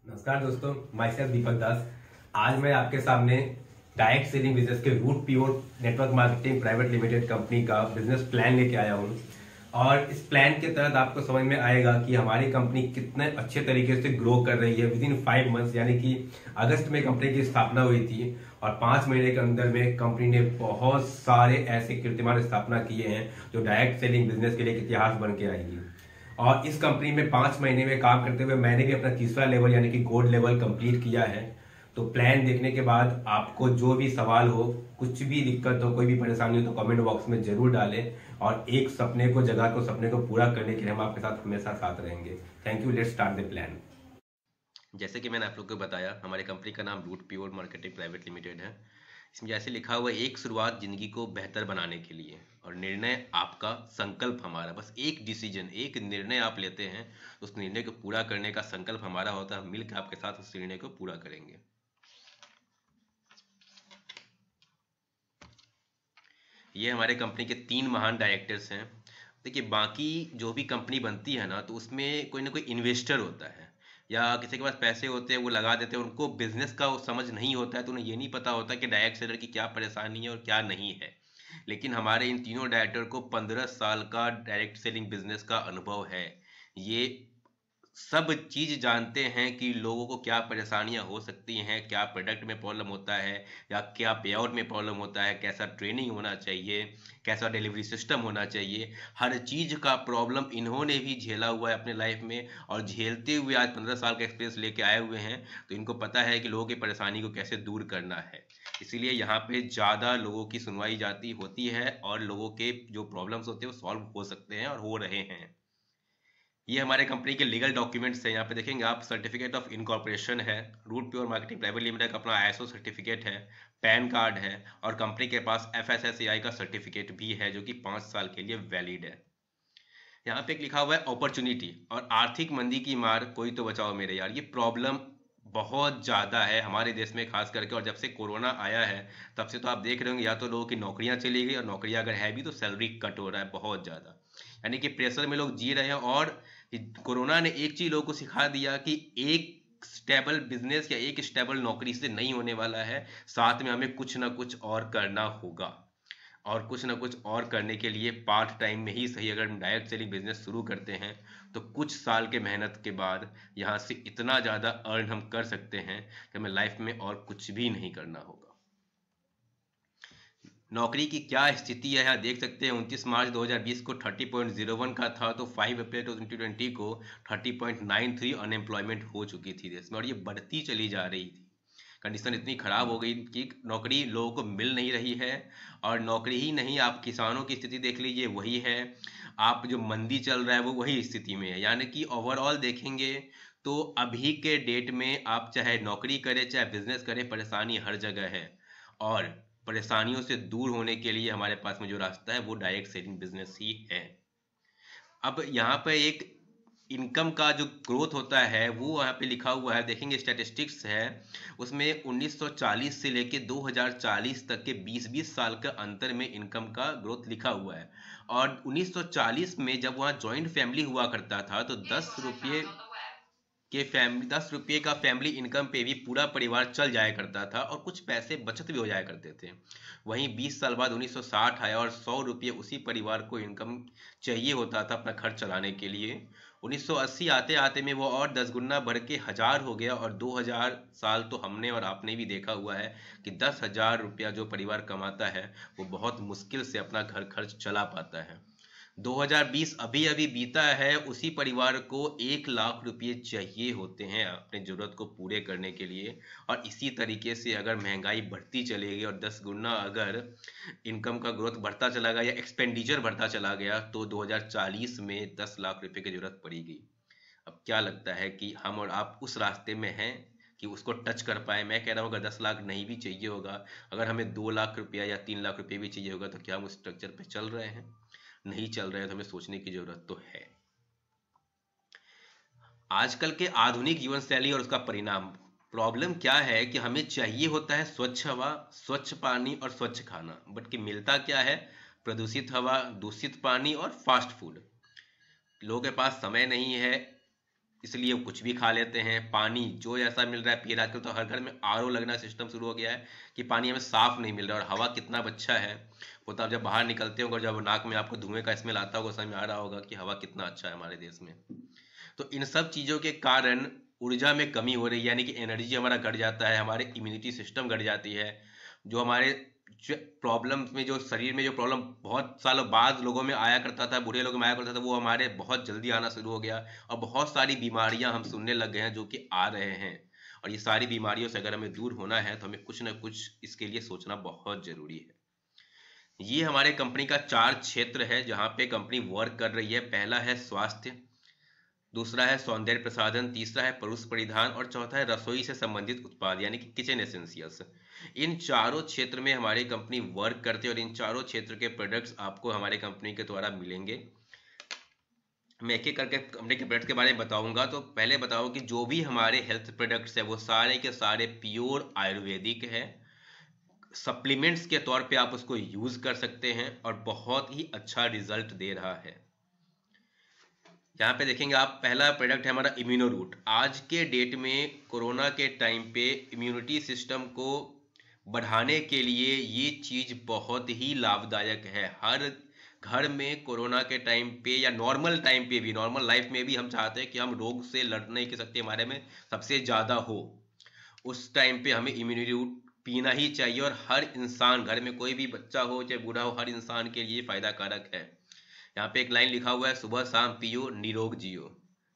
नमस्कार दोस्तों, my self दीपक दास। आज मैं आपके सामने डायरेक्ट सेलिंग बिजनेस के रूट पीओ network marketing private limited company का बिजनेस प्लान लेके आया हूँ। और इस प्लान के तहत आपको समझ में आएगा कि हमारी कंपनी कितने अच्छे तरीके से ग्रो कर रही है। विद इन 5 मंथ्स यानी कि अगस्त में कंपनी की स्थापना हुई थी और 5 महीने के अंदर में कंपनी ने बहुत सारे ऐसे कीर्तिमान स्थापना किए हैं जो डायरेक्ट सेलिंग बिजनेस के लिए एक इतिहास बन के आएंगी। और इस कंपनी में 5 महीने में काम करते हुए मैंने भी अपना तीसरा लेवल यानी कि गोल्ड लेवल कंप्लीट किया है। तो प्लान देखने के बाद आपको जो भी सवाल हो, कुछ भी दिक्कत हो, कोई भी परेशानी हो तो कमेंट बॉक्स में जरूर डालें। और एक सपने को सपने को पूरा करने के लिए हम आपके साथ हमेशा साथ रहेंगे। Thank you. Let's start the plan. जैसे कि मैंने आप लोग को बताया, हमारी कंपनी का नाम Root Pure Marketing private limited है। इसमें जैसे लिखा हुआ है, एक शुरुआत जिंदगी को बेहतर बनाने के लिए, और निर्णय आपका, संकल्प हमारा। बस एक डिसीजन, एक निर्णय आप लेते हैं, उस निर्णय को पूरा करने का संकल्प हमारा होता है। हम मिलकर आपके साथ उस निर्णय को पूरा करेंगे। ये हमारे कंपनी के 3 महान डायरेक्टर्स हैं। देखिए, बाकी जो भी कंपनी बनती है ना, तो उसमें कोई ना कोई इन्वेस्टर होता है या किसी के पास पैसे होते हैं, वो लगा देते हैं। उनको बिजनेस का वो समझ नहीं होता है, तो उन्हें ये नहीं पता होता कि डायरेक्ट सेलर की क्या परेशानी है और क्या नहीं है। लेकिन हमारे इन तीनों डायरेक्टर को 15 साल का डायरेक्ट सेलिंग बिजनेस का अनुभव है। ये सब चीज जानते हैं कि लोगों को क्या परेशानियां हो सकती हैं, क्या प्रोडक्ट में प्रॉब्लम होता है या क्या पेआउट में प्रॉब्लम होता है, कैसा ट्रेनिंग होना चाहिए, कैसा डिलीवरी सिस्टम होना चाहिए। हर चीज का प्रॉब्लम इन्होंने भी झेला हुआ है अपने लाइफ में, और झेलते हुए आज 15 साल का एक्सपीरियंस लेके आए हुए हैं। तो इनको पता है कि लोगों की परेशानी को कैसे दूर करना है। इसीलिए यहाँ पे ज़्यादा लोगों की सुनवाई जाती होती है और लोगों के जो प्रॉब्लम्स होते हैं वो सॉल्व हो सकते हैं और हो रहे हैं। ये हमारे कंपनी के लीगल डॉक्यूमेंट्स हैं। यहाँ पे देखेंगे आप, सर्टिफिकेट ऑफ इनकॉर्पोरेशन है, Root Pure Marketing private limited का अपना आईएसओ सर्टिफिकेट है, पैन कार्ड है, और कंपनी के पास एफएसएसएआई का सर्टिफिकेट भी है जो कि 5 साल के लिए वैलिड है। यहाँ पे एक लिखा हुआ है, अपॉर्चुनिटी और आर्थिक मंदी की मार कोई तो बचाओ मेरे यार। ये प्रॉब्लम बहुत ज़्यादा है हमारे देश में खास करके, और जब से कोरोना आया है तब से तो आप देख रहे होंगे, या तो लोगों की नौकरियां चली गई, और नौकरियां अगर है भी तो सैलरी कट हो रहा है बहुत ज़्यादा। यानी कि प्रेशर में लोग जी रहे हैं। और कोरोना ने एक चीज़ लोगों को सिखा दिया कि एक स्टेबल बिजनेस या एक स्टेबल नौकरी से नहीं होने वाला है, साथ में हमें कुछ ना कुछ और करना होगा। और कुछ ना कुछ और करने के लिए पार्ट टाइम में ही सही, अगर हम डायरेक्ट सेलिंग बिजनेस शुरू करते हैं तो कुछ साल के मेहनत के बाद यहाँ से इतना ज़्यादा अर्न हम कर सकते हैं कि हमें लाइफ में और कुछ भी नहीं करना होगा। नौकरी की क्या स्थिति है यहाँ देख सकते हैं। 29 मार्च 2020 को 30.01 का था, तो 5 अप्रैल 2020 को 30.93 अनएम्प्लॉयमेंट हो चुकी थी देश में, और ये बढ़ती चली जा रही थी। कंडीशन इतनी खराब हो गई कि नौकरी लोगों को मिल नहीं रही है। और नौकरी ही नहीं, आप किसानों की स्थिति देख लीजिए, वही है। आप जो मंदी चल रहा है वो वही स्थिति में है। यानी कि ओवरऑल देखेंगे तो अभी के डेट में आप चाहे नौकरी करें चाहे बिजनेस करें, परेशानी हर जगह है। और परेशानियों से दूर होने के लिए हमारे पास में जो रास्ता है वो डायरेक्ट सेलिंग बिजनेस ही है। अब यहाँ पे एक इनकम का जो ग्रोथ होता है वो यहाँ पे लिखा हुआ है, देखेंगे स्टैटिस्टिक्स है। उसमें 1940 से लेके 2040 तक के 20-20 साल का अंतर में इनकम का ग्रोथ लिखा हुआ है। और 1940 में जब वहाँ जॉइंट फैमिली हुआ करता था तो 10 रुपये का फैमिली इनकम पे भी पूरा परिवार चल जाया करता था, और कुछ पैसे बचत भी हो जाया करते थे। वहीं 20 साल बाद 1960 आया और 100 रुपये उसी परिवार को इनकम चाहिए होता था अपना खर्च चलाने के लिए। 1980 आते आते में वो और 10 गुना बढ़ के 1000 हो गया, और 2000 साल तो हमने और आपने भी देखा हुआ है कि 10,000 रुपया जो परिवार कमाता है वो बहुत मुश्किल से अपना घर खर्च चला पाता है। 2020 अभी अभी बीता है, उसी परिवार को 1 लाख रुपये चाहिए होते हैं अपने ज़रूरत को पूरे करने के लिए। और इसी तरीके से अगर महंगाई बढ़ती चलेगी और 10 गुना अगर इनकम का ग्रोथ बढ़ता चला गया या एक्सपेंडिचर बढ़ता चला गया, तो 2040 में 10 लाख रुपए की जरूरत पड़ेगी। अब क्या लगता है कि हम और आप उस रास्ते में हैं कि उसको टच कर पाए? मैं कह रहा हूँ अगर 10 लाख नहीं भी चाहिए होगा, अगर हमें 2 लाख रुपया या 3 लाख रुपये भी चाहिए होगा, तो क्या हम उस स्ट्रक्चर पे चल रहे हैं? नहीं चल रहे हैं, तो हमें सोचने की जरूरत तो है। आजकल के आधुनिक जीवन शैली और उसका परिणाम, प्रॉब्लम क्या है कि हमें चाहिए होता है स्वच्छ हवा, स्वच्छ पानी और स्वच्छ खाना, बट कि मिलता क्या है? प्रदूषित हवा, दूषित पानी और फास्ट फूड। लोगों के पास समय नहीं है इसलिए वो कुछ भी खा लेते हैं। पानी जो ऐसा मिल रहा है पी रहा है। आजकल तो हर घर में आरओ लगना सिस्टम शुरू हो गया है कि पानी हमें साफ नहीं मिल रहा। और हवा कितना अच्छा है वो तो आप जब बाहर निकलते होंगे, जब नाक में आपको धुएं का स्मेल आता होगा, समझ में आ रहा होगा कि हवा कितना अच्छा है हमारे देश में। तो इन सब चीज़ों के कारण ऊर्जा में कमी हो रही है, यानी कि एनर्जी हमारा घट जाता है, हमारे इम्यूनिटी सिस्टम घट जाती है। जो हमारे प्रॉब्लम्स में, जो शरीर में जो प्रॉब्लम बहुत सालों बाद लोगों में आया करता था, बूढ़े लोगों में आया करता था, वो हमारे बहुत जल्दी आना शुरू हो गया। और बहुत सारी बीमारियां हम सुनने लग गए हैं जो कि आ रहे हैं। और ये सारी बीमारियों से अगर हमें दूर होना है तो हमें कुछ ना कुछ इसके लिए सोचना बहुत जरूरी है। ये हमारे कंपनी का 4 क्षेत्र है जहाँ पे कंपनी वर्क कर रही है। पहला है स्वास्थ्य, दूसरा है सौंदर्य प्रसाधन, तीसरा है पुरुष परिधान और चौथा है रसोई से संबंधित उत्पाद यानी कि किचन एसेंशियल्स। इन चारों क्षेत्र में हमारी कंपनी वर्क करती है और इन चारों क्षेत्र के प्रोडक्ट्स आपको हमारे कंपनी के द्वारा मिलेंगे। मैं एक एक करके कंपनी के प्रोडक्ट्स के बारे में बताऊंगा। तो पहले बताओ कि जो भी हमारे हेल्थ प्रोडक्ट्स है वो सारे के सारे प्योर आयुर्वेदिक है। सप्लीमेंट्स के तौर पे आप उसको यूज कर सकते हैं और बहुत ही अच्छा रिजल्ट दे रहा है। यहाँ पे देखेंगे आप, पहला प्रोडक्ट है हमारा इम्यूनो रूट। आज के डेट में कोरोना के टाइम पे इम्यूनिटी सिस्टम को बढ़ाने के लिए ये चीज़ बहुत ही लाभदायक है। हर घर में कोरोना के टाइम पे या नॉर्मल टाइम पे भी, नॉर्मल लाइफ में भी हम चाहते हैं कि हम रोग से लड़ने की शक्ति हमारे में सबसे ज़्यादा हो। उस टाइम पे हमें इम्यूनिटी रूट पीना ही चाहिए और हर इंसान, घर में कोई भी बच्चा हो चाहे बूढ़ा हो, हर इंसान के लिए फायदा कारक है। यहाँ पे एक लाइन लिखा हुआ है, सुबह शाम पियो निरोग जियो।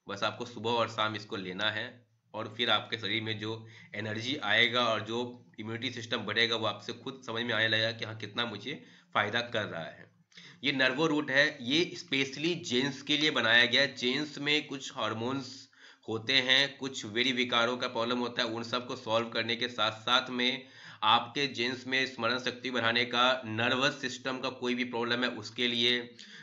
बस आपको सुबह और शाम इसको लेना है और फिर आपके शरीर में जो एनर्जी आएगा और जो इम्यूनिटी सिस्टम बढ़ेगा वो आपसे खुद समझ में आने लगेगा कि हाँ कितना मुझे फायदा कर रहा है। ये नर्वो रूट है, ये स्पेशली जेंट्स के लिए बनाया गया है। जेंट्स में कुछ हार्मोन्स होते हैं, कुछ वेरी विकारों का प्रॉब्लम होता है, उन सब को सॉल्व करने के साथ साथ में आपके जेंट्स में स्मरण शक्ति बढ़ाने का, नर्वस सिस्टम का कोई भी प्रॉब्लम है उसके लिए,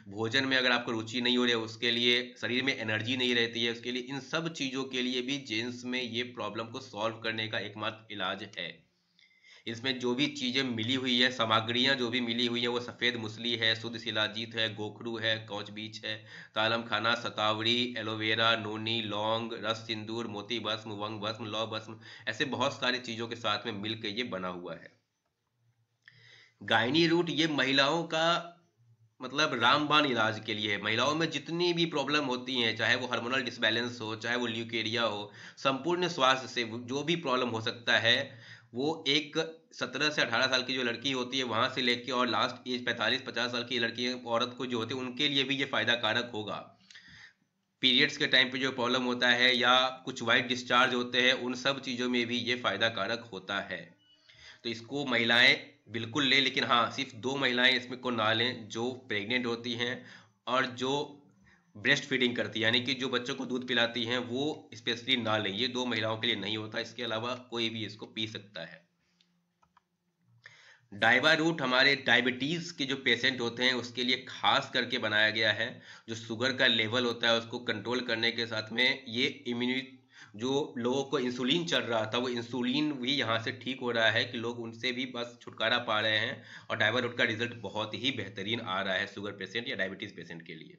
भोजन में अगर आपको रुचि नहीं हो रही है उसके लिए, शरीर में एनर्जी नहीं रहती है उसके लिए, इन सब चीज़ों के लिए भी जेंट्स में ये प्रॉब्लम को सॉल्व करने का एकमात्र इलाज है। इसमें जो भी चीज़ें मिली हुई है, सामग्रियां जो भी मिली हुई है, वो सफ़ेद मूसली है, शुद्ध शिलाजीत है, गोखरू है, कौच बीज है, तालम खाना, शतावरी, एलोवेरा, नोनी, लौंग, रस सिंदूर, मोती भस्म, वंग भस्म, लौ भस्म, ऐसे बहुत सारी चीज़ों के साथ में मिलकर ये बना हुआ है। गायनी रूट ये महिलाओं का मतलब रामबाण इलाज के लिए है। महिलाओं में जितनी भी प्रॉब्लम होती हैं, चाहे वो हार्मोनल डिसबैलेंस हो, चाहे वो ल्यूकेरिया हो, संपूर्ण स्वास्थ्य से जो भी प्रॉब्लम हो सकता है, वो एक 17 से 18 साल की जो लड़की होती है वहां से लेके और लास्ट एज 45-50 साल की लड़की औरत को जो होती है उनके लिए भी ये फायदा कारक होगा। पीरियड्स के टाइम पे जो प्रॉब्लम होता है या कुछ वाइट डिस्चार्ज होते हैं, उन सब चीज़ों में भी ये फायदा कारक होता है। तो इसको महिलाएं बिल्कुल लें, लेकिन हाँ सिर्फ 2 महिलाएं इसमें को ना लें, जो प्रेग्नेंट होती हैं और जो ब्रेस्ट फीडिंग करती है, यानी कि जो बच्चों को दूध पिलाती हैं, वो स्पेशली ना लें। ये 2 महिलाओं के लिए नहीं होता, इसके अलावा कोई भी इसको पी सकता है। डाइवा रूट हमारे डायबिटीज़ के जो पेशेंट होते हैं उसके लिए खास करके बनाया गया है। जो शुगर का लेवल होता है उसको कंट्रोल करने के साथ में ये इम्यूनिटी, जो लोगों को इंसुलिन चल रहा था वो इंसुलिन भी यहाँ से ठीक हो रहा है कि लोग उनसे भी बस छुटकारा पा रहे हैं। और डाइवा रूट का रिजल्ट बहुत ही बेहतरीन आ रहा है शुगर पेशेंट या डायबिटीज़ पेशेंट के लिए।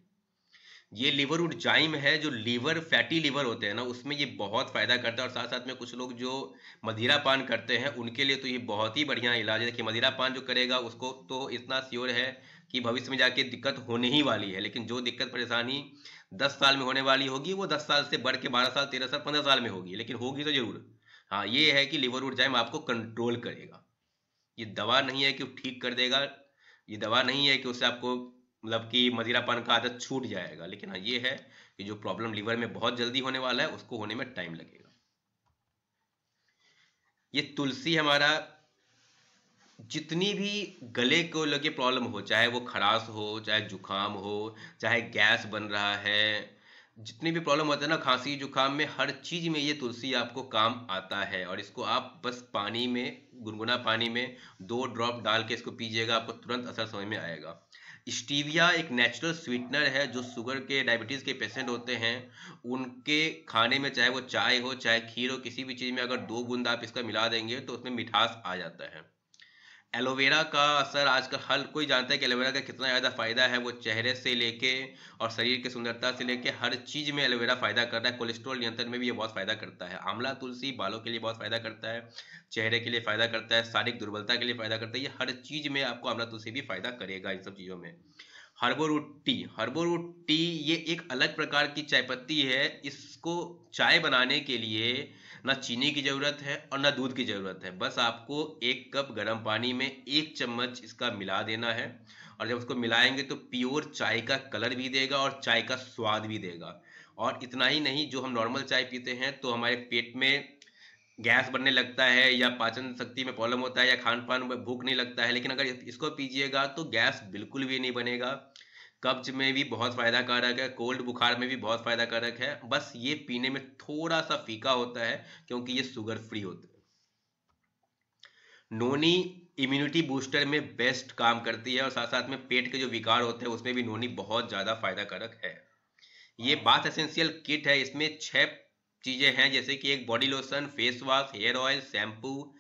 ये लिवर रूट जाइम है, जो लीवर फैटी लीवर होते हैं ना उसमें ये बहुत फायदा करता है। और साथ साथ में कुछ लोग जो मदिरा पान करते हैं उनके लिए तो ये बहुत ही बढ़िया इलाज है। देखिए मदिरा पान जो करेगा उसको तो इतना श्योर है कि भविष्य में जाके दिक्कत होने ही वाली है, लेकिन जो दिक्कत परेशानी 10 साल में होने वाली होगी वो 10 साल से बढ़ के 12 साल, 13 साल, 15 साल में होगी, लेकिन होगी तो जरूर। हाँ ये है कि लिवर रूट जाइम आपको कंट्रोल करेगा। ये दवा नहीं है कि वो ठीक कर देगा, ये दवा नहीं है कि उससे आपको मतलब कि मदिरापान का आदत छूट जाएगा, लेकिन हाँ ये है कि जो प्रॉब्लम लीवर में बहुत जल्दी होने वाला है उसको होने में टाइम लगेगा। ये तुलसी हमारा जितनी भी गले को लगे प्रॉब्लम हो, चाहे वो खराश हो, चाहे जुकाम हो, चाहे गैस बन रहा है, जितनी भी प्रॉब्लम होता है ना खांसी जुकाम में, हर चीज में ये तुलसी आपको काम आता है। और इसको आप बस पानी में, गुनगुना पानी में 2 ड्रॉप डाल के इसको पीजिएगा, आपको तुरंत असर समझ में आएगा। स्टीविया एक नेचुरल स्वीटनर है जो शुगर के, डायबिटीज के पेशेंट होते हैं उनके खाने में, चाहे वो चाय हो चाहे खीर हो, किसी भी चीज में अगर 2 बूंद आप इसका मिला देंगे तो उसमें मिठास आ जाता है। एलोवेरा का असर आजकल हर कोई जानता है कि एलोवेरा का कितना ज़्यादा फायदा है। वो चेहरे से लेके और शरीर की सुंदरता से लेके हर चीज़ में एलोवेरा फायदा कर रहा है। कोलेस्ट्रॉल नियंत्रण में भी ये बहुत फायदा करता है। आंवला तुलसी बालों के लिए बहुत फायदा करता है, चेहरे के लिए फायदा करता है, शारीरिक दुर्बलता के लिए फायदा करता है। ये हर चीज़ में आपको आंवला तुलसी भी फायदा करेगा इन सब चीज़ों में। हर्बोरूट टी, हर्बोरूट टी ये एक अलग प्रकार की चाय पत्ती है। इसको चाय बनाने के लिए ना चीनी की ज़रूरत है और ना दूध की ज़रूरत है। बस आपको एक कप गर्म पानी में 1 चम्मच इसका मिला देना है, और जब उसको मिलाएंगे तो प्योर चाय का कलर भी देगा और चाय का स्वाद भी देगा। और इतना ही नहीं, जो हम नॉर्मल चाय पीते हैं तो हमारे पेट में गैस बनने लगता है या पाचन शक्ति में प्रॉब्लम होता है या खान पान में भूख नहीं लगता है, लेकिन अगर इसको पीजिएगा तो गैस बिल्कुल भी नहीं बनेगा। कब्ज में भी बहुत फायदा कारक है, कोल्ड बुखार में भी बहुत फायदा कारक है। बस ये पीने में थोड़ा सा फीका होता है क्योंकि ये शुगर फ्री होता है। नोनी इम्यूनिटी बूस्टर में बेस्ट काम करती है, और साथ साथ में पेट के जो विकार होते हैं उसमें भी नोनी बहुत ज़्यादा फायदा कारक है। ये बाथ एसेंशियल किट है। इसमें 6 चीज़ें हैं, जैसे कि एक body lotion, face wash, hair oil, shampoo,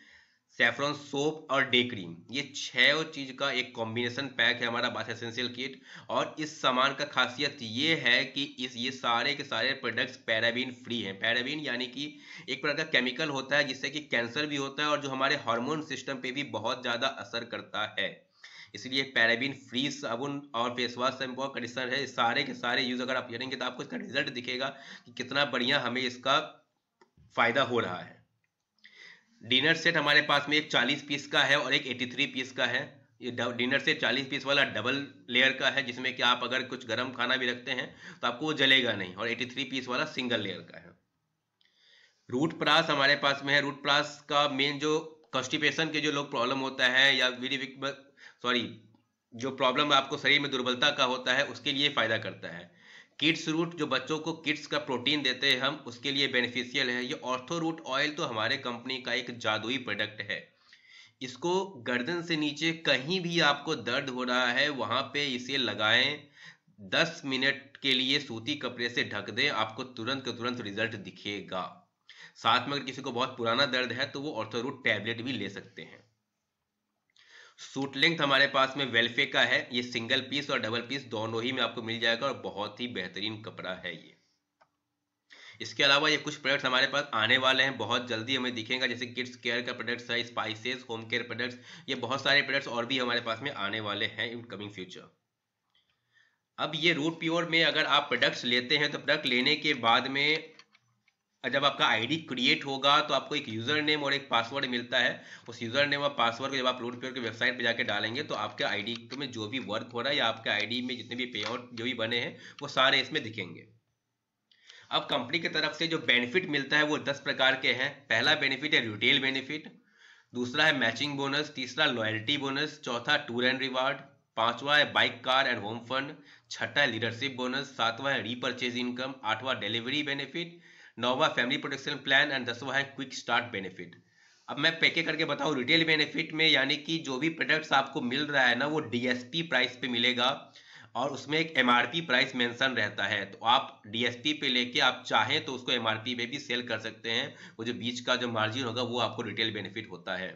saffron soap और डे क्रीम। ये 6 चीज का एक कॉम्बिनेशन पैक है हमारा बाथ एसेंशियल किट। और इस सामान का खासियत ये है कि ये सारे के सारे प्रोडक्ट्स पैराबीन फ्री हैं। पैराबीन यानी कि एक प्रकार का केमिकल होता है जिससे कि कैंसर भी होता है और जो हमारे हार्मोन सिस्टम पे भी बहुत ज़्यादा असर करता है। इसलिए पैराबीन फ्री साबुन और फेस वॉश, शैम्पू और कंडीशनर है। सारे के सारे यूज अगर आप करेंगे तो आपको इसका रिजल्ट दिखेगा कि कितना बढ़िया हमें इसका फायदा हो रहा है। डिनर सेट हमारे पास में एक 40 पीस का है और एक 83 पीस का है। ये डिनर सेट 40 पीस वाला डबल लेयर का है, जिसमें कि आप अगर कुछ गर्म खाना भी रखते हैं तो आपको वो जलेगा नहीं, और 83 पीस वाला सिंगल लेयर का है। रूट प्रास हमारे पास में है। रूट प्रास का मेन जो कॉन्स्टिपेशन के जो लोग प्रॉब्लम होता है या सॉरी जो प्रॉब्लम आपको शरीर में दुर्बलता का होता है उसके लिए फायदा करता है। किड्स रूट, जो बच्चों को किड्स का प्रोटीन देते हैं हम, उसके लिए बेनिफिशियल है। ये ऑर्थो रूट ऑयल तो हमारे कंपनी का एक जादुई प्रोडक्ट है। इसको गर्दन से नीचे कहीं भी आपको दर्द हो रहा है वहां पे इसे लगाएं। 10 मिनट के लिए सूती कपड़े से ढक दें, आपको तुरंत के तुरंत रिजल्ट दिखेगा। साथ में अगर किसी को बहुत पुराना दर्द है तो वो ऑर्थो रूट टैबलेट भी ले सकते हैं। सूट लेंथ हमारे पास में वेलफे का है। ये सिंगल पीस और डबल पीस दोनों ही में आपको मिल जाएगा और बहुत ही बेहतरीन कपड़ा है ये। इसके अलावा ये कुछ प्रोडक्ट्स हमारे पास आने वाले हैं, बहुत जल्दी हमें दिखेगा, जैसे किड्स केयर का प्रोडक्ट्स है, स्पाइसेस, होम केयर प्रोडक्ट्स। ये बहुत सारे प्रोडक्ट्स और भी हमारे पास में आने वाले हैं इन कमिंग फ्यूचर। अब ये रूट प्योर में अगर आप प्रोडक्ट्स लेते हैं तो प्रोडक्ट लेने के बाद में जब आपका आईडी क्रिएट होगा तो आपको एक यूजर नेम और एक पासवर्ड मिलता है। उस यूजर नेम और पासवर्ड को जब आप रूट प्योर की वेबसाइट पे जाके डालेंगे तो आपके आईडी में जो भी वर्क हो रहा है या आपके आईडी में जितने भी पे आउट जो भी बने हैं वो सारे इसमें दिखेंगे। अब कंपनी की तरफ से जो बेनिफिट मिलता है वो 10 प्रकार के हैं। पहला बेनिफिट है रिटेल बेनिफिट, दूसरा है मैचिंग बोनस, तीसरा लॉयल्टी बोनस, चौथा टूर एंड रिवार्ड, पांचवा है bike car and home fund, छठा है लीडरशिप बोनस, सातवां है रीपर्चेज इनकम, आठवां डिलीवरी बेनिफिट, नौवां फैमिली प्रोटेक्शन प्लान एंड 10वां है क्विक स्टार्ट बेनिफिट। अब मैं पैके करके बताऊं, रिटेल बेनिफिट में यानी कि जो भी प्रोडक्ट्स आपको मिल रहा है ना वो डीएसपी प्राइस पे मिलेगा और उसमें एक एमआरपी प्राइस मेंशन रहता है। तो आप डीएसपी पे लेके आप चाहें तो उसको एमआरपी पे भी सेल कर सकते हैं। वो जो बीच का जो मार्जिन होगा वो आपको रिटेल बेनिफिट होता है।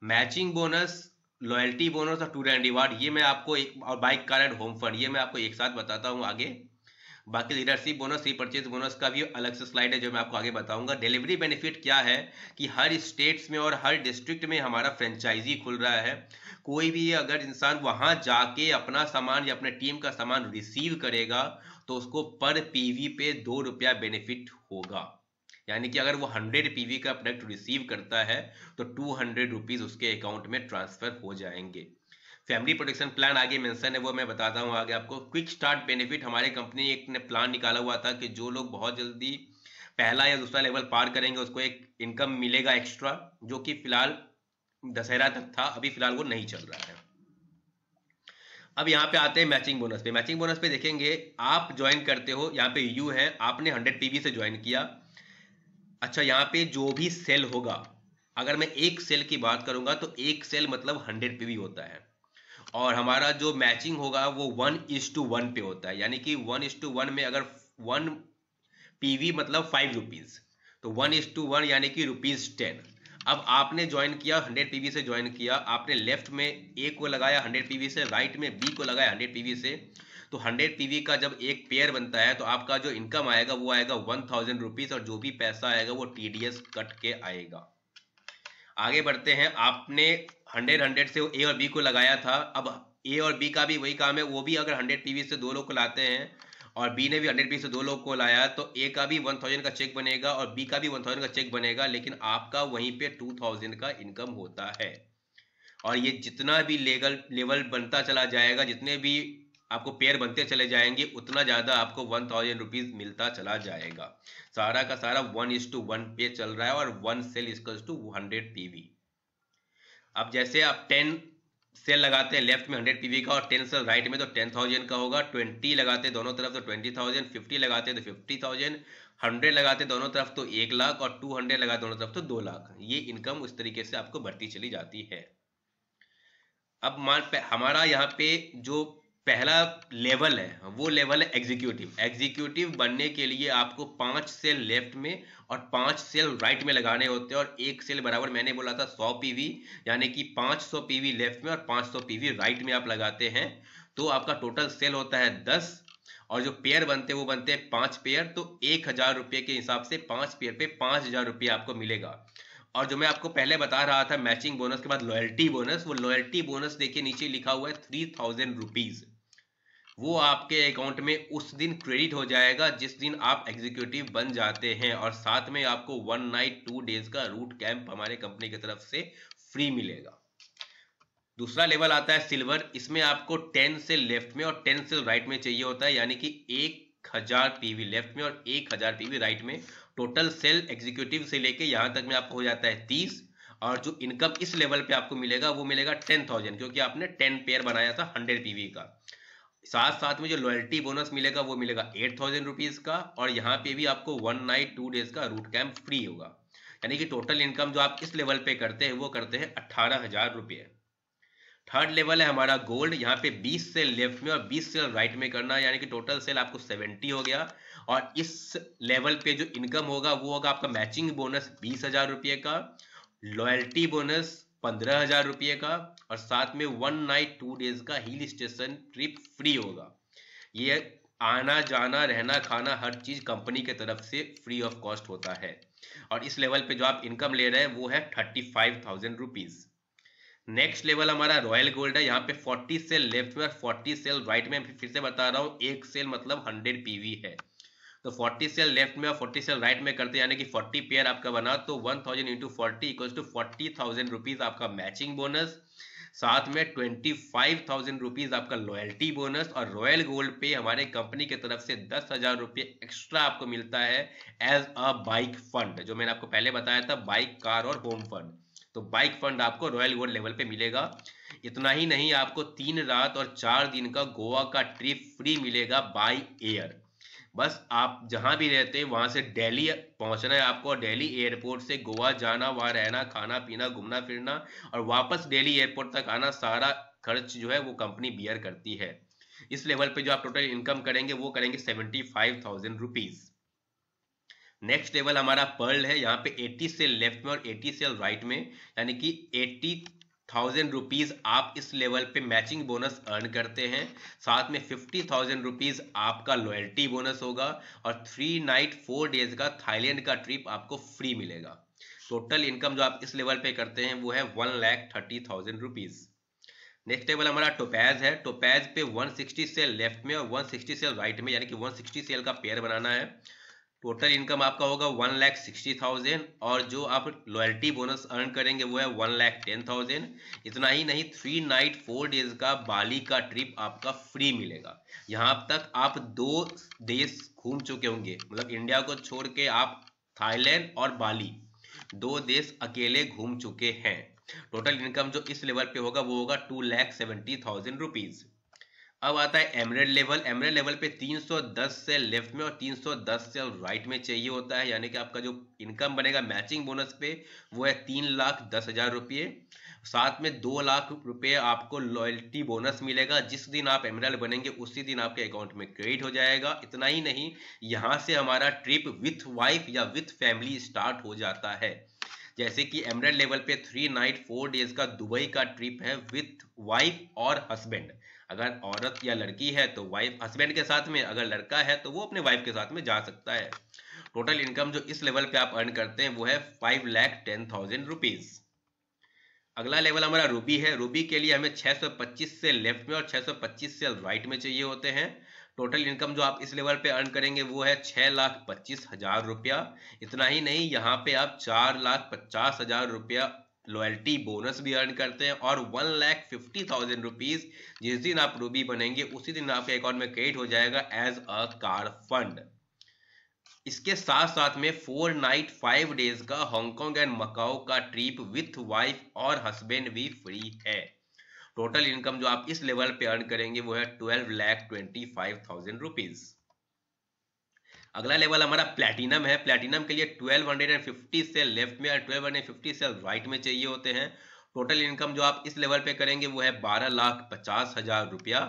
मैचिंग बोनस, लॉयल्टी बोनस और टूर एंड रिवार्ड ये मैं आपको एक, और bike car and home fund ये मैं आपको एक साथ बताता हूँ आगे। बाकी लीडरशिप बोनस, रीपर्चेज बोनस का भी अलग से स्लाइड है जो मैं आपको आगे बताऊंगा। डिलीवरी बेनिफिट क्या है कि हर स्टेट्स में और हर डिस्ट्रिक्ट में हमारा फ्रेंचाइजी खुल रहा है। कोई भी अगर इंसान वहां जाके अपना सामान या अपने टीम का सामान रिसीव करेगा तो उसको पर पीवी पे 2 रुपया बेनिफिट होगा। यानी कि अगर वो 100 पीवी का प्रोडक्ट रिसीव करता है तो 200 रुपीज उसके अकाउंट में ट्रांसफर हो जाएंगे। फैमिली प्रोटेक्शन प्लान आगे मेंशन है वो मैं बताता हूँ आगे आपको। क्विक स्टार्ट बेनिफिट, हमारे कंपनी एक ने प्लान निकाला हुआ था कि जो लोग बहुत जल्दी पहला या दूसरा लेवल पार करेंगे उसको एक इनकम मिलेगा एक्स्ट्रा, जो कि फिलहाल दशहरा तक था, अभी फिलहाल वो नहीं चल रहा है। अब यहाँ पे आते हैं मैचिंग बोनस पे। मैचिंग बोनस पे देखेंगे आप ज्वाइन करते हो, यहाँ पे यू है, आपने 100 पीवी से ज्वाइन किया। अच्छा, यहाँ पे जो भी सेल होगा, अगर मैं एक सेल की बात करूंगा तो एक सेल मतलब 100 पीवी होता है, और हमारा जो मैचिंग होगा वो 1:1 पे होता है। यानी कि 1:1 में अगर 1 पीवी मतलब 5 रुपीज तो 1:1 यानी कि ₹10। अब आपने ज्वाइन किया 100 पीवी से ज्वाइन किया, आपने लेफ्ट में ए को लगाया 100 पीवी से, राइट में बी को लगाया 100 पीवी से, तो 100 पीवी का जब एक पेयर बनता है तो आपका जो इनकम आएगा वो आएगा 1000 रुपीज, और जो भी पैसा आएगा वो टीडीएस कट के आएगा। आगे बढ़ते हैं, आपने 100 से ए और बी को लगाया था, अब ए और बी का भी वही काम है, वो भी अगर 100 पीवी से दो लोग को लाते हैं और बी ने भी 100 पीवी से दो लोग को लाया तो ए का भी 1000 का चेक बनेगा और बी का भी 1000 का चेक बनेगा, लेकिन आपका वहीं पे 2000 का इनकम होता है। और ये जितना भी लेवल बनता चला जाएगा, जितने भी आपको पेयर बनते चले जाएंगे, उतना ज़्यादा आपको 1000 रुपीज़ मिलता चला जाएगा। सारा का सारा 1:1 पे चल रहा है और 1 सेल इक्वल्स टू 100 पीवी। अब जैसे आप 10 सेल लगाते हैं लेफ्ट में 100 पीवी का और 10 सेल राइट में तो 10,000 का होगा, 20 लगाते हैं दोनों तरफ तो 20,000, 50 लगाते हैं तो 50,000, 100 लगाते हैं दोनों तरफ तो 1 लाख और 200 लगाते दोनों तरफ तो 2 लाख। ये इनकम उस तरीके से आपको बढ़ती चली जाती है। अब हमारा यहाँ पे जो पहला लेवल है वो लेवल है एग्जीक्यूटिव। एग्जीक्यूटिव बनने के लिए आपको 5 सेल लेफ्ट में और 5 सेल राइट में लगाने होते हैं और एक सेल बराबर मैंने बोला था 100 पीवी, यानी कि 500 पीवी लेफ्ट में और 500 पीवी राइट में आप लगाते हैं तो आपका टोटल सेल होता है 10, और जो पेयर बनते हैं वो बनते हैं 5 पेयर, तो 1000 रुपये के हिसाब से 5 पेयर पे 5000 रुपये आपको मिलेगा। और जो मैं आपको पहले बता रहा था मैचिंग बोनस के बाद लॉयल्टी बोनस, वो लॉयल्टी बोनस देखिए नीचे लिखा हुआ है 3000 रुपीज, वो आपके अकाउंट में उस दिन क्रेडिट हो जाएगा जिस दिन आप एग्जीक्यूटिव बन जाते हैं, और साथ में आपको 1 नाइट 2 डेज का रूट कैंप हमारे कंपनी की तरफ से फ्री मिलेगा। दूसरा लेवल आता है सिल्वर। इसमें आपको 10 से लेफ्ट में और 10 से राइट में चाहिए होता है, यानी कि 1000 पीवी लेफ्ट में और 1000 पीवी राइट में। टोटल सेल एग्जीक्यूटिव से लेके यहाँ तक में आपको हो जाता है 30, और जो इनकम इस लेवल पे आपको मिलेगा वो मिलेगा 10,000, क्योंकि आपने 10 पेयर बनाया था 100 पीवी का। साथ साथ में जो लॉयल्टी बोनस मिलेगा वो मिलेगा 8000 रुपीज का, और यहाँ पे भी आपको 1 नाइट 2 डेज का रूट कैंप फ्री होगा। यानी कि टोटल इनकम जो आप इस लेवल पे करते हैं वो करते हैं 18,000 रुपये। थर्ड लेवल है हमारा गोल्ड। यहाँ पे 20 सेल लेफ्ट में और 20 सेल राइट में करना है, यानी कि टोटल सेल आपको 70 हो गया। और इस लेवल पे जो इनकम होगा वो होगा आपका मैचिंग बोनस 20,000 रुपये का, लॉयल्टी बोनस 15,000 रुपये का, और साथ में 1 नाइट 2 डेज का हिल स्टेशन ट्रिप फ्री होगा। ये आना जाना रहना खाना हर चीज कंपनी के तरफ से फ्री ऑफ कॉस्ट होता है। और इस लेवल पे जो आप इनकम ले रहे हैं वो है 35,000 रुपीज। नेक्स्ट लेवल हमारा रॉयल गोल्ड है। यहाँ पे 40 सेल लेफ्ट में और 40 सेल राइट में, फिर से बता रहा हूँ, एक सेल मतलब 100 पीवी है, तो 40 सेल लेफ्ट में और 40 सेल राइट में करते हैं, यानी कि 40 पेयर आपका बना तो 1000 इंटू 40 इक्वल्स टू 40,000 रुपीज आपका मैचिंग बोनस, साथ में 25,000 रुपीज आपका लॉयल्टी बोनस, और रॉयल गोल्ड पे हमारे कंपनी की तरफ से 10,000 रुपये एक्स्ट्रा आपको मिलता है एज अ बाइक फंड, जो मैंने आपको पहले बताया था बाइक, कार और होम फंड। तो बाइक फंड आपको रॉयल गोल्ड लेवल पे मिलेगा। इतना ही नहीं, आपको 3 रात और 4 दिन का गोवा का ट्रिप फ्री मिलेगा बाय एयर। बस आप जहां भी रहते हैं वहां से दिल्ली पहुंचना है आपको, दिल्ली एयरपोर्ट से गोवा जाना, वहां रहना, खाना पीना, घूमना फिरना और वापस दिल्ली एयरपोर्ट तक आना, सारा खर्च जो है वो कंपनी बियर करती है। इस लेवल पे जो आप टोटल इनकम करेंगे वो करेंगे 75,000 रुपीज। नेक्स्ट लेवल हमारा पर्ल है। यहाँ पे 80 सेल लेफ्ट में और 80 सेल राइट में, यानी कि 80,000 रुपीज आप इस लेवल पे मैचिंग बोनस अर्न करते हैं, साथ में 50,000 रुपीज आपका लॉयल्टी बोनस होगा, और 3 नाइट 4 डेज का थाईलैंड का ट्रिप आपको फ्री मिलेगा। टोटल इनकम जो आप इस लेवल पे करते हैं वो है 1,30,000 रुपीज। नेक्स्ट लेवल हमारा टोपैज है। टोपैज पे 160 सेल लेफ्ट में और 160 सेल राइट में, यानी कि 160 सेल का पेयर बनाना है। टोटल इनकम आपका होगा 1,60,000, और जो आप लॉयल्टी बोनस अर्न करेंगे वो है 1,10,000। इतना ही नहीं, 3 नाइट 4 डेज का बाली का ट्रिप आपका फ्री मिलेगा। यहाँ तक आप 2 देश घूम चुके होंगे, मतलब इंडिया को छोड़ के आप थाईलैंड और बाली 2 देश अकेले घूम चुके हैं। टोटल इनकम जो इस लेवल पे होगा वो होगा 2,70,000 रुपीज। अब आता है एमरेल्ड लेवल। एमरेल्ड लेवल पे 310 सेल लेफ्ट में और 310 सेल राइट में चाहिए होता है, यानी कि आपका जो इनकम बनेगा मैचिंग बोनस पे वो है 3,10,000 रुपये, साथ में 2 लाख रुपये आपको लॉयल्टी बोनस मिलेगा। जिस दिन आप एमरेल्ड बनेंगे उसी दिन आपके अकाउंट में क्रेडिट हो जाएगा। इतना ही नहीं, यहाँ से हमारा ट्रिप विथ वाइफ या विथ फैमिली स्टार्ट हो जाता है। जैसे कि एमरेल्ड लेवल पे 3 नाइट 4 डेज का दुबई का ट्रिप है विथ वाइफ और हस्बैंड। अगर औरत या लड़की है तो वाइफ हस्बैंड के साथ में, अगर लड़का है तो वो अपने वाइफ के साथ में जा सकता है। टोटल इनकम जो इस लेवल पे आप अर्न करते हैं वो है 5,10,000 रुपीज। अगला लेवल हमारा रूबी है। रूबी के लिए हमें 625 से लेफ्ट में और 625 से राइट में चाहिए होते हैं। टोटल इनकम जो आप इस लेवल पे अर्न करेंगे वो है 6,25,000 रुपया। इतना ही नहीं, यहाँ पे आप 4,50,000 रुपया लॉयल्टी बोनस भी अर्न करते हैं और 1,50,000 रुपीज जिस दिन आप रूबी बनेंगे उसी दिन आपके अकाउंट में क्रेडिट हो जाएगा एज अ कार फंड। इसके साथ साथ में 4 नाइट 5 डेज का हांगकांग एंड मकाओ का ट्रिप विथ वाइफ और हस्बैंड भी फ्री है। टोटल इनकम जो आप इस लेवल पे अर्न करेंगे वो है 12,25,000 रुपीज। अगला लेवल हमारा प्लैटिनम है। प्लैटिनम के लिए 1250 से लेफ्ट में और 1250 से राइट में चाहिए होते हैं। टोटल इनकम जो आप इस लेवल पे करेंगे वो है 12,50,000 रुपया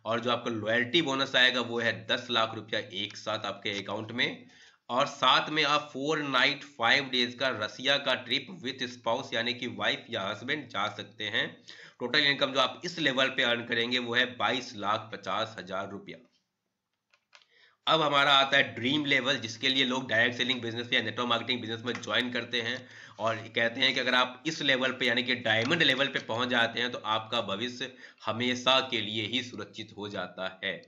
और जो आपको लॉयल्टी बोनस आएगा वो है 10 लाख रुपया एक साथ आपके अकाउंट में। और साथ में आप 4 नाइट 5 डेज का रसिया का ट्रिप विथ स्पाउस यानी कि वाइफ या हस्बैंड जा सकते हैं। टोटल इनकम जो आप इस लेवल पे अर्न करेंगे वो है 22,50,000 रुपया। अब हमारा आता है ड्रीम लेवल, जिसके लिए लोग डायरेक्ट सेलिंग बिजनेस या नेटवर्क मार्केटिंग बिजनेस में ज्वाइन करते हैं और कहते हैं कि अगर आप इस लेवल पे यानी कि डायमंड लेवल पे पहुंच जाते हैं तो आपका भविष्य हमेशा के लिए ही सुरक्षित हो जाता है।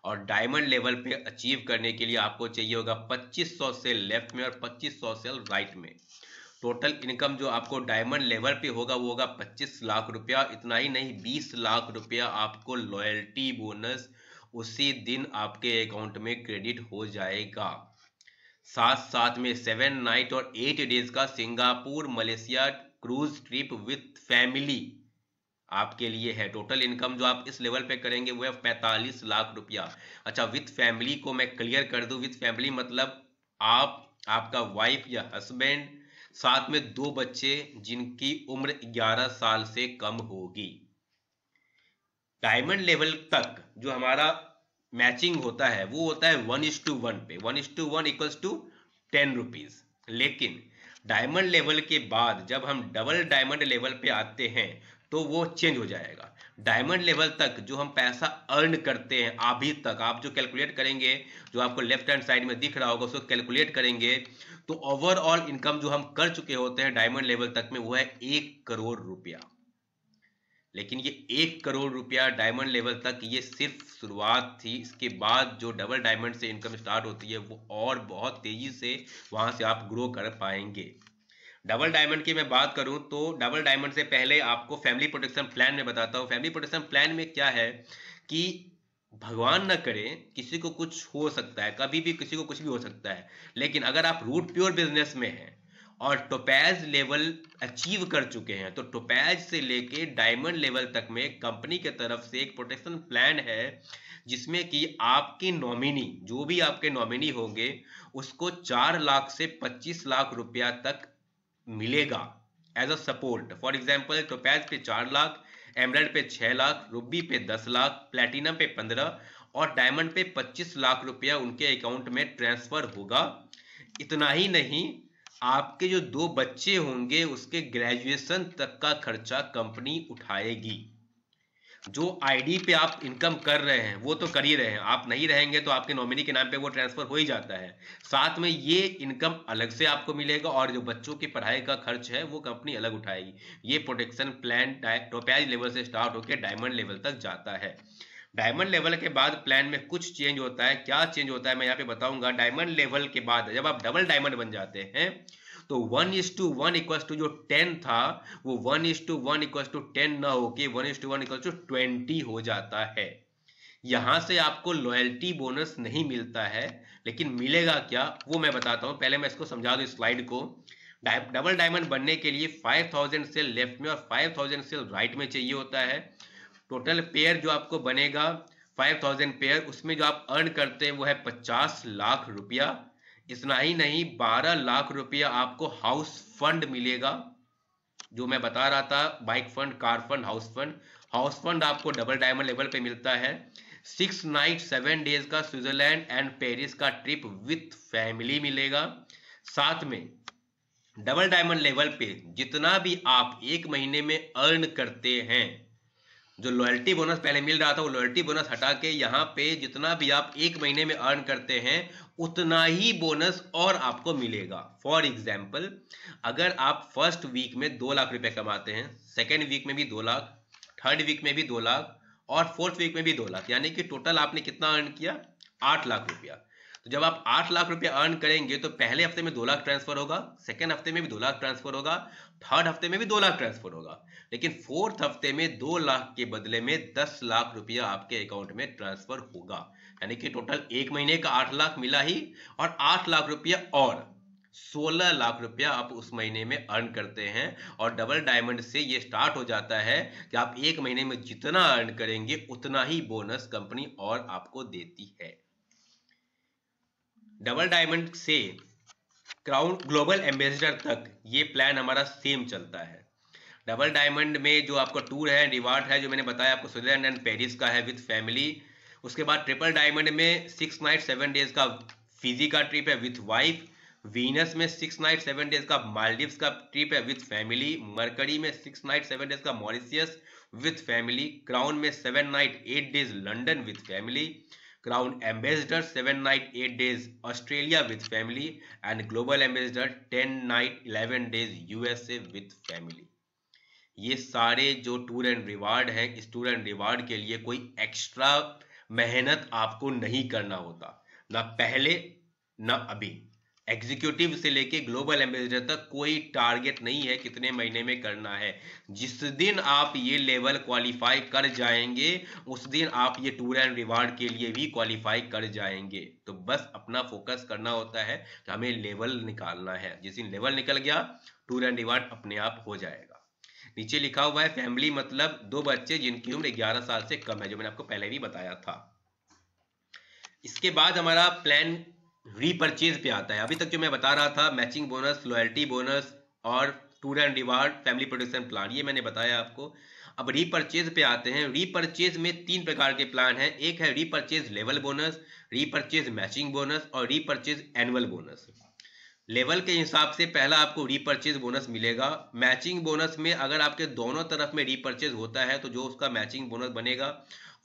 और डायमंड लेवल पे अचीव करने के लिए आपको चाहिए होगा 2500 से लेफ्ट में और 2500 से राइट में। टोटल इनकम जो आपको डायमंड लेवल पे होगा वो होगा 25 लाख रुपया। इतना ही नहीं, 20 लाख रुपया आपको लॉयल्टी बोनस उसी दिन आपके अकाउंट में क्रेडिट हो जाएगा। साथ साथ में 7 नाइट और 8 डेज का Singapore Malaysia cruise trip with family आपके लिए है। टोटल इनकम जो आप इस लेवल पे करेंगे वो है 45 लाख रुपया। अच्छा, विथ फैमिली को मैं क्लियर कर दूं, विथ फैमिली मतलब आप, आपका वाइफ या हस्बैंड, साथ में 2 बच्चे जिनकी उम्र 11 साल से कम होगी। डायमंड लेवल तक जो हमारा मैचिंग होता है वो होता है 1:1 पे, 1:1 इक्वल्स टू 10 रुपीज। लेकिन डायमंड लेवल के बाद जब हम डबल डायमंड लेवल पे आते हैं तो वो चेंज हो जाएगा। डायमंड लेवल तक जो हम पैसा अर्न करते हैं अभी तक, आप जो कैलकुलेट करेंगे, जो आपको लेफ्ट हैंड साइड में दिख रहा होगा उसको कैलकुलेट करेंगे तो ओवरऑल इनकम जो हम कर चुके होते हैं डायमंड लेवल तक में वो है 1 करोड़ रुपया। लेकिन ये 1 करोड़ रुपया डायमंड लेवल तक ये सिर्फ शुरुआत थी। इसके बाद जो डबल डायमंड से इनकम स्टार्ट होती है वो और बहुत तेजी से वहां से आप ग्रो कर पाएंगे। डबल डायमंड की मैं बात करूं तो डबल डायमंड से पहले आपको फैमिली प्रोटेक्शन प्लान में बताता हूं। फैमिली प्रोटेक्शन प्लान में क्या है कि भगवान न करे किसी को कुछ हो सकता है, कभी भी किसी को कुछ भी हो सकता है, लेकिन अगर आप रूट प्योर बिजनेस में हैं और टोपैज लेवल अचीव कर चुके हैं तो टोपैज से लेके डायमंड लेवल तक में कंपनी के तरफ से एक प्रोटेक्शन प्लान है जिसमें कि आपकी नॉमिनी, जो भी आपके नॉमिनी होंगे उसको 4 लाख से 25 लाख रुपया तक मिलेगा as a support. For example topaz पे 4 लाख, एमराल्ड पे 6 लाख, रूबी पे 10 लाख, प्लैटिनम पे 15 और डायमंड पे 25 लाख रुपया उनके अकाउंट में ट्रांसफर होगा। इतना ही नहीं, आपके जो 2 बच्चे होंगे उसके ग्रेजुएशन तक का खर्चा कंपनी उठाएगी। जो आईडी पे आप इनकम कर रहे हैं वो तो कर ही रहे हैं, आप नहीं रहेंगे तो आपके नॉमिनी के नाम पे वो ट्रांसफर हो ही जाता है। साथ में ये इनकम अलग से आपको मिलेगा और जो बच्चों की पढ़ाई का खर्च है वो कंपनी अलग उठाएगी। ये प्रोटेक्शन प्लान टोपैज लेवल से स्टार्ट होकर डायमंड लेवल तक जाता है। डायमंड लेवल के बाद प्लान में कुछ चेंज होता है। क्या चेंज होता है मैं यहाँ पे बताऊंगा। डायमंड लेवल के बाद जब आप डबल डायमंड बन जाते हैं तो 1:1 इक्वल्स टू जो 10 था वो 1:1 इक्वल्स टू 10 ना होके 1:1 इक्वल्स टू 20 हो जाता है। यहां से आपको लॉयल्टी बोनस नहीं मिलता है, लेकिन मिलेगा क्या वो मैं बताता हूं। पहले मैं इसको समझा दूं स्लाइड को। डबल डायमंड बनने के लिए 5000 से लेफ्ट में और 5000 से राइट में चाहिए होता है। टोटल पेयर जो आपको बनेगा 5000 पेयर, उसमें जो आप अर्न करते हैं वो है 50 लाख रुपया। इतना ही नहीं, 12 लाख रुपया आपको हाउस फंड मिलेगा, जो मैं बता रहा था, bike fund, car fund, house fund. House fund आपको डबल डायमंड लेवल पे मिलता है। 6 नाइट 7 डेज का स्विट्जरलैंड एंड पेरिस का ट्रिप विथ फैमिली मिलेगा। साथ में डबल डायमंड लेवल पे जितना भी आप एक महीने में अर्न करते हैं, जो लॉयल्टी बोनस पहले मिल रहा था वो लॉयल्टी बोनस हटा के यहाँ पे जितना भी आप एक महीने में अर्न करते हैं उतना ही बोनस और आपको मिलेगा। फॉर एग्जाम्पल, अगर आप फर्स्ट वीक में 2 लाख रुपए कमाते हैं, सेकेंड वीक में भी 2 लाख, थर्ड वीक में भी 2 लाख और फोर्थ वीक में भी 2 लाख, यानी कि टोटल आपने कितना अर्न किया, 8 लाख रुपया। तो जब आप 8 लाख रुपया अर्न करेंगे तो पहले हफ्ते में 2 लाख ट्रांसफर होगा, सेकेंड हफ्ते में भी 2 लाख ट्रांसफर होगा, थर्ड हफ्ते में भी 2 लाख ट्रांसफर होगा, लेकिन फोर्थ हफ्ते में 2 लाख के बदले में 10 लाख रुपया आपके अकाउंट में ट्रांसफर होगा। यानी कि टोटल एक महीने का 8 लाख मिला ही, और 8 लाख रुपया और 16 लाख रुपया आप उस महीने में अर्न करते हैं। और डबल डायमंड से ये स्टार्ट हो जाता है कि आप एक महीने में जितना अर्न करेंगे उतना ही बोनस कंपनी और आपको देती है। डबल डायमंड से क्राउन ग्लोबल एम्बेसडर तक ये प्लान हमारा सेम चलता है। डबल डायमंड में जो आपका टूर है, रिवार्ड है, जो मैंने बताया आपको, स्विट्जरलैंड एंड पेरिस का है विद फैमिली। उसके बाद ट्रिपल डायमंड में 6 नाइट 7 डेज का फिजी का ट्रिप है विथ वाइफ। वीनस में 6 नाइट 7 डेज का मालदीव्स का ट्रिप है विथ फैमिली। मरकरी में 6 नाइट 7 डेज का मॉरिशियस विथ फैमिली। क्राउन में 7 night 8 days London with family. Crown ambassador 7 night 8 days Australia with family. And global ambassador 10 night 11 days USA with family. ये सारे जो tour and reward है, इस tour and reward के लिए कोई एक्स्ट्रा मेहनत आपको नहीं करना होता, ना पहले ना अभी। एग्जीक्यूटिव से लेके ग्लोबल एम्बेसडर तक कोई टारगेट नहीं है कितने महीने में करना है। जिस दिन आप ये लेवल क्वालिफाई कर जाएंगे उस दिन आप ये टूर एंड रिवार्ड के लिए भी क्वालिफाई कर जाएंगे। तो बस अपना फोकस करना होता है कि हमें लेवल निकालना है। जिस दिन लेवल निकल गया टूर एंड रिवार्ड अपने आप हो जाएगा। नीचे लिखा हुआ है फैमिली मतलब 2 बच्चे जिनकी उम्र 11 साल से कम है, जो मैंने आपको पहले भी बताया था। इसके बाद हमारा प्लान रीपरचेज पे आता है। अभी तक जो मैं बता रहा था मैचिंग बोनस, लॉयल्टी बोनस और tour and reward, family protection plan, ये मैंने बताया आपको। अब रीपरचेज पे आते हैं। रीपरचेज में 3 प्रकार के प्लान हैं। एक है repurchase level bonus, repurchase matching bonus और रीपरचेज एनुअल बोनस। लेवल के हिसाब से पहला आपको रीपरचेज बोनस मिलेगा। मैचिंग बोनस में अगर आपके दोनों तरफ में रीपरचेज होता है तो जो उसका मैचिंग बोनस बनेगा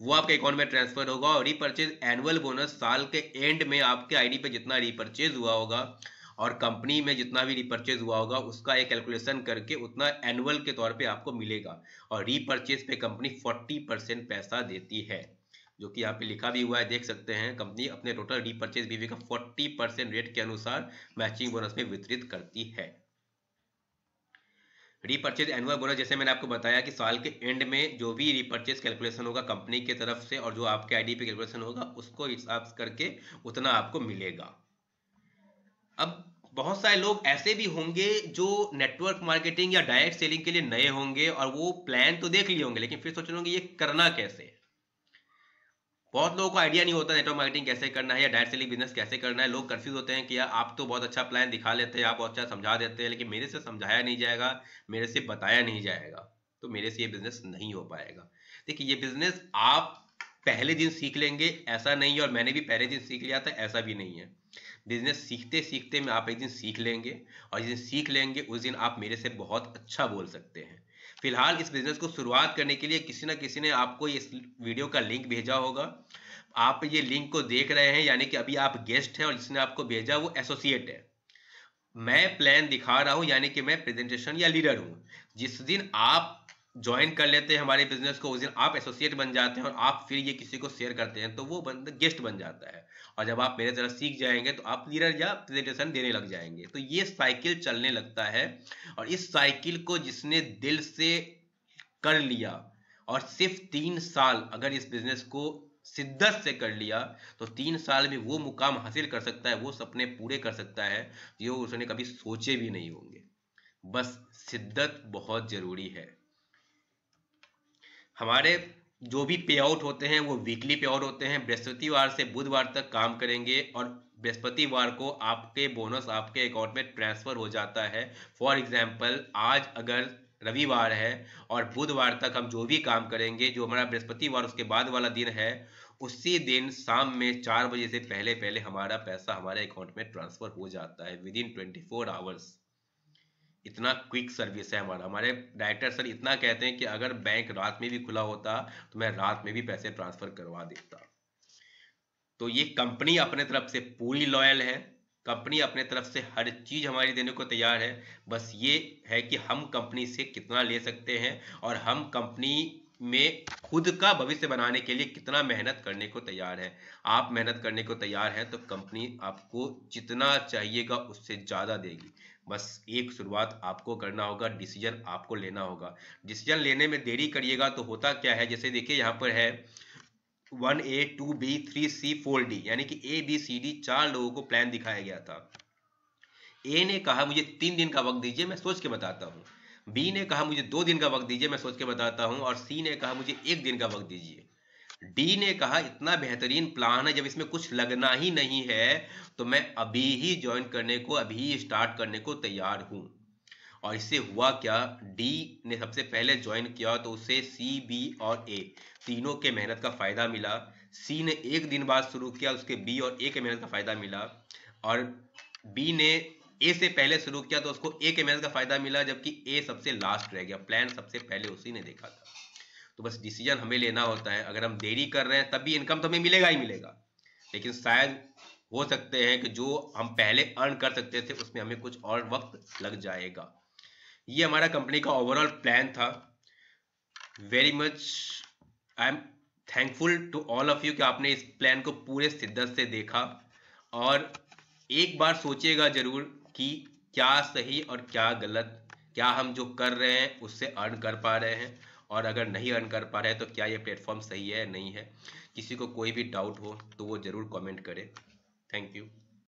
वो आपके अकाउंट में ट्रांसफर होगा। और रीपरचेज एनुअल बोनस साल के एंड में आपके आईडी पे जितना रीपरचेज हुआ होगा और कंपनी में जितना भी रीपरचेज हुआ होगा उसका एक कैलकुलेशन करके उतना एनुअल के तौर पे आपको मिलेगा। और रीपरचेज पे कंपनी 40% पैसा देती है, जो कि यहाँ पे लिखा भी हुआ है, देख सकते हैं। कंपनी अपने टोटल रीपरचेज बीवी का 40% रेट के अनुसार मैचिंग बोनस में वितरित करती है। रीपरचेज एनुअल बोनस जैसे मैंने आपको बताया कि साल के एंड में जो भी रीपरचेज कैलकुलेशन होगा कंपनी की तरफ से और जो आपके आईडी पे कैलकुलेशन होगा उसको हिसाब करके उतना आपको मिलेगा। अब बहुत सारे लोग ऐसे भी होंगे जो नेटवर्क मार्केटिंग या डायरेक्ट सेलिंग के लिए नए होंगे और वो प्लान तो देख लिए होंगे लेकिन फिर सोच रहे होंगे ये करना कैसे। बहुत लोगों को आइडिया नहीं होता नेटवर्क मार्केटिंग कैसे करना है या डायरेक्ट सेलिंग बिजनेस कैसे करना है। लोग कंफ्यूज होते हैं कि यार आप तो बहुत अच्छा प्लान दिखा लेते हैं, आप बहुत अच्छा समझा देते हैं, लेकिन मेरे से समझाया नहीं जाएगा, मेरे से बताया नहीं जाएगा तो मेरे से ये बिजनेस नहीं हो पाएगा। देखिए ये बिजनेस आप पहले दिन सीख लेंगे ऐसा नहीं है, और मैंने भी पहले दिन सीख लिया था ऐसा भी नहीं है। बिजनेस सीखते सीखते में आप एक दिन सीख लेंगे और जिस दिन सीख लेंगे उस दिन आप मेरे से बहुत अच्छा बोल सकते हैं। फिलहाल इस बिजनेस को शुरुआत करने के लिए किसी ना किसी ने आपको इस वीडियो का लिंक भेजा होगा। आप ये लिंक को देख रहे हैं यानी कि अभी आप गेस्ट हैं और जिसने आपको भेजा वो एसोसिएट है। मैं प्लान दिखा रहा हूं यानी कि मैं प्रेजेंटेशन या लीडर हूं। जिस दिन आप ज्वाइन कर लेते हैं हमारे बिजनेस को उस दिन आप एसोसिएट बन जाते हैं और आप फिर ये किसी को शेयर करते हैं तो वो बंदा गेस्ट बन जाता है। और जब आप मेरे तरह सीख जाएंगे तो आप लीडर या प्रेजेंटेशन देने लग जाएंगे। तो ये साइकिल चलने लगता है और इस साइकिल को जिसने दिल से कर लिया और सिर्फ 3 साल अगर इस बिजनेस को शिद्दत से कर लिया तो 3 साल में वो मुकाम हासिल कर सकता है, वो सपने पूरे कर सकता है जो उसने कभी सोचे भी नहीं होंगे। बस शिद्दत बहुत जरूरी है। हमारे जो भी पे आउट होते हैं वो वीकली पे आउट होते हैं। बृहस्पतिवार से बुधवार तक काम करेंगे और बृहस्पतिवार को आपके बोनस आपके अकाउंट में ट्रांसफर हो जाता है। फॉर एग्जांपल आज अगर रविवार है और बुधवार तक हम जो भी काम करेंगे, जो हमारा बृहस्पतिवार उसके बाद वाला दिन है, उसी दिन शाम में 4 बजे से पहले पहले हमारा पैसा हमारे अकाउंट में ट्रांसफर हो जाता है विद इन 24 आवर्स। इतना क्विक सर्विस है हमारा। हमारे डायरेक्टर सर इतना कहते हैं कि अगर बैंक रात में भी खुला होता तो मैं रात में भी पैसे ट्रांसफर करवा देता। तो ये कंपनी अपने तरफ से पूरी लॉयल है, कंपनी अपने तरफ से हर चीज हमारी देने को तैयार है। बस ये है कि हम कंपनी से कितना ले सकते हैं और हम कंपनी में खुद का भविष्य बनाने के लिए कितना मेहनत करने को तैयार है। आप मेहनत करने को तैयार हैं तो कंपनी आपको जितना चाहिएगा उससे ज़्यादा देगी। बस एक शुरुआत आपको करना होगा, डिसीजन आपको लेना होगा। डिसीजन लेने में देरी करिएगा तो होता क्या है, जैसे देखिए यहाँ पर है 1A 2B 3C 4D, यानी कि ABCD 4 लोगों को प्लान दिखाया गया था। ए ने कहा मुझे 3 दिन का वक्त दीजिए, मैं सोच के बताता हूँ। बी ने कहा मुझे 2 दिन का वक्त दीजिए, मैं सोच के बताता हूँ। और सी ने कहा मुझे 1 दिन का वक्त दीजिए। डी ने कहा इतना बेहतरीन प्लान है, जब इसमें कुछ लगना ही नहीं है तो मैं अभी ही ज्वाइन करने को, अभी ही स्टार्ट करने को तैयार हूँ। और इससे हुआ क्या, डी ने सबसे पहले ज्वाइन किया तो उसे सी, बी और ए तीनों के मेहनत का फायदा मिला। सी ने 1 दिन बाद शुरू किया, उसके बी और ए के मेहनत का फायदा मिला। और बी ने ए से पहले शुरू किया तो उसको ए के मेहनत का फायदा मिला, जबकि ए सबसे लास्ट रह गया। प्लान सबसे पहले उसी ने देखा था। तो बस डिसीजन हमें लेना होता है। अगर हम देरी कर रहे हैं तब भी इनकम तो हमें मिलेगा ही मिलेगा, लेकिन शायद हो सकते हैं कि जो हम पहले अर्न कर सकते थे उसमें हमें कुछ और वक्त लग जाएगा। ये हमारा कंपनी का ओवरऑल प्लान था। Very much I am thankful to all of you कि आपने इस प्लान को पूरे शिद्दत से देखा। और एक बार सोचिएगा जरूर कि क्या सही और क्या गलत, क्या हम जो कर रहे हैं उससे अर्न कर पा रहे हैं, और अगर नहीं अर्न कर पा रहे हैं तो क्या ये प्लेटफॉर्म सही है नहीं है। किसी को कोई भी डाउट हो तो वो ज़रूर कमेंट करे। Thank you.